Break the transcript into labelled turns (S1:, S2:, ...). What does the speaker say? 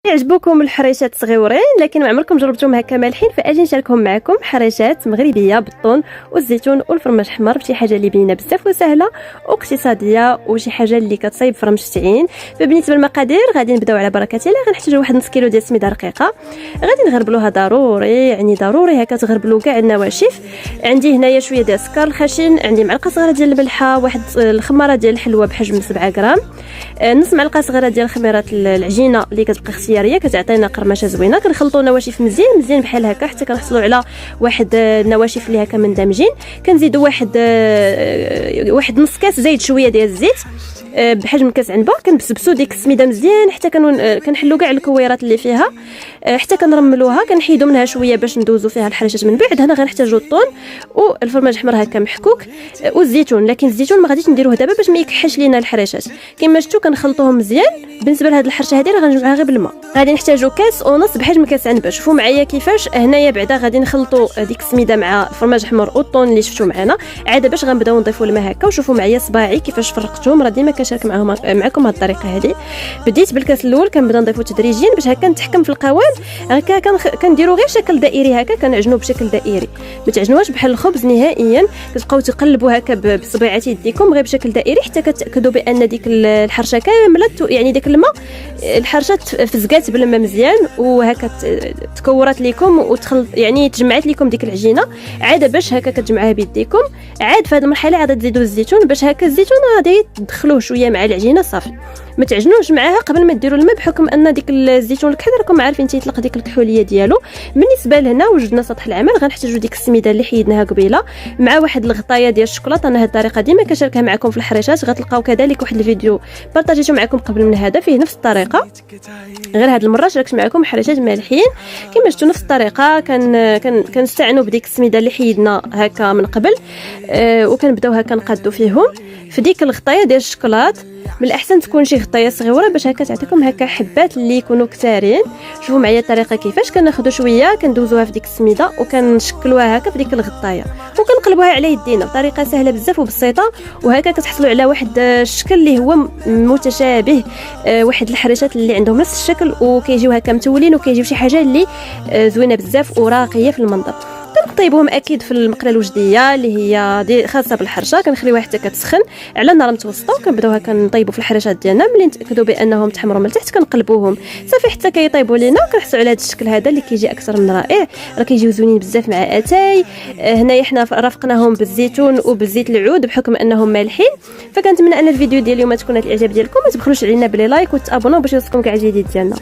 S1: يعجبوكم الحريشات صغيورين لكن ما عمركم جربتوهم هكا مالحين، فاجي نشاركهم معكم حريشات مغربيه بالطون والزيتون والفرماج احمر بشي حاجه اللي بينه بزاف وسهله واقتصاديه وشي حاجه اللي كتصايب فرمج تاعين. فبالنسبه للمقادير غادي نبداو على بركه الله. غنحتاجوا واحد نص كيلو ديال السميده رقيقه، غادي نغربلوها ضروري، يعني ضروري هكا تغربلوا كاع النواشف. عندي هنايا شويه ديال السكر الخشن، عندي معلقه صغيره ديال الملحه، واحد الخماره ديال الحلوه بحجم 7 غرام، نص معلقه صغيره ديال خميره العجينه اللي كتبقى اختياريه كتعطينا قرمشه زوينه. كنخلطوا النواشف مزيان بحال هكا حتى كنحصلوا على واحد النواشف اللي هكا مندمجين. كنزيدوا واحد نص كاس زايد شويه ديال الزيت بحجم كاس عنبه. كنبسبسوا ديك السميده مزيان حتى كنحلوا كاع الكويرات اللي فيها حتى كنرملوها، كنحيدوا منها شويه باش ندوزوا فيها الحريشات من بعد. هنا غنحتاجوا الطون والفرماج احمر هكا محكوك والزيتون، لكن الزيتون ما غاديش نديروه دابا باش ما يكحلش لينا الحريشات. كما شفتوا كنخلطوهم مزيان. بالنسبه لهاد الحرشه هذه راه غنجمعها غير بالماء. غادي نحتاجوا كاس ونص بحجم كاس عنبه. شوفوا معايا كيفاش هنايا بعدا غادي نخلطوا ديك السميده مع الفرماج احمر والطون اللي شفتوا معنا. عاد باش غنبداو نضيفوا الماء هكا، وشوفوا معايا صباعي كيفاش فرقتهم، راه ديما كنشارك معكم هاد الطريقه هذه. بديت بالكاس الاول كنبدا نضيفو تدريجيا باش هكا نتحكم في القوام. هكا كنديروا غير شكل دائري هكا، كنعجنوه بشكل دائري، ما تعجنوهاش بحال الخبز نهائيا. كتبقاو تقلبوا هكا بصبيعات يديكم غير بشكل دائري حتى كتاكدوا بان ديك الحرشه كامله، يعني داك الماء الحرشه تفزقات بالماء مزيان وهكا تكورات لكم يعني تجمعات لكم ديك العجينه. عاد باش هكا كتجمعوها بيديكم. عاد في هذه المرحله عاد تزيدوا الزيتون باش هكا الزيتون غادي تدخلوه شويه مع العجينه صافي. ما تعجنوش معاها قبل ما ديروا الماء بحكم ان ديك الزيتون الكحل راكم عارفين تيطلق ديك الكحوليه ديالو. بالنسبه لهنا وجدنا سطح العمل غنحتاجوا ديك السميده اللي حيدناها قبيله مع واحد الغطايه ديال الشوكولاته. انا هذه الطريقه ديما كنشاركها معكم في الحريشات، غتلقاو كذلك واحد الفيديو بارطاجيته معكم قبل من هذا فيه نفس الطريقه، غير هذه المره شاركت معكم حريشات مالحين كما شفتوا نفس الطريقه. كنستعنوا بديك السميده اللي حيدنا هكا من قبل وكنبداو هكا نقادوا فيهم في ديك الغطايه ديال الشوكولات. من الاحسن تكون شي غطايه صغيره باش هكا تعطيكم هكا حبات اللي يكونوا كثارين. شوفوا معايا الطريقه كيفاش كناخذوا شويه كندوزوها في ديك السميده وكنشكلوها هكا في ديك الغطايه وكنقلبوها على يدينا بطريقه سهله بزاف وبسيطه، وهكا كتحصلوا على واحد الشكل اللي هو متشابه، واحد الحريشات اللي عندهم نفس الشكل وكيجيو هكا متولين وكيجيو شي حاجه اللي زوينه بزاف وراقيه في المنظر. كنطيبوهم اكيد في المقله الوجديه اللي هي خاصه بالحرشه، كنخليوها حتى كتسخن على نار متوسطه وكنبداو هكا نطيبوا في الحريشات ديالنا. ملي نتاكدوا بانهم تحمروا من التحت كنقلبوهم صافي حتى كيطيبوا لينا. وكنحصلوا على هذا الشكل هذا اللي كيجي اكثر من رائع، راه كيجيو زوينين بزاف مع اتاي. هنايا حنا رافقناهم بالزيتون وبالزيت العود بحكم انهم مالحين. فكنتمنى ان الفيديو ديال اليوم تكون الاعجاب ديالكم. ما تبخلوش علينا بلي لايك وتابوناو باش يوصلكم كاع الجديد ديالنا.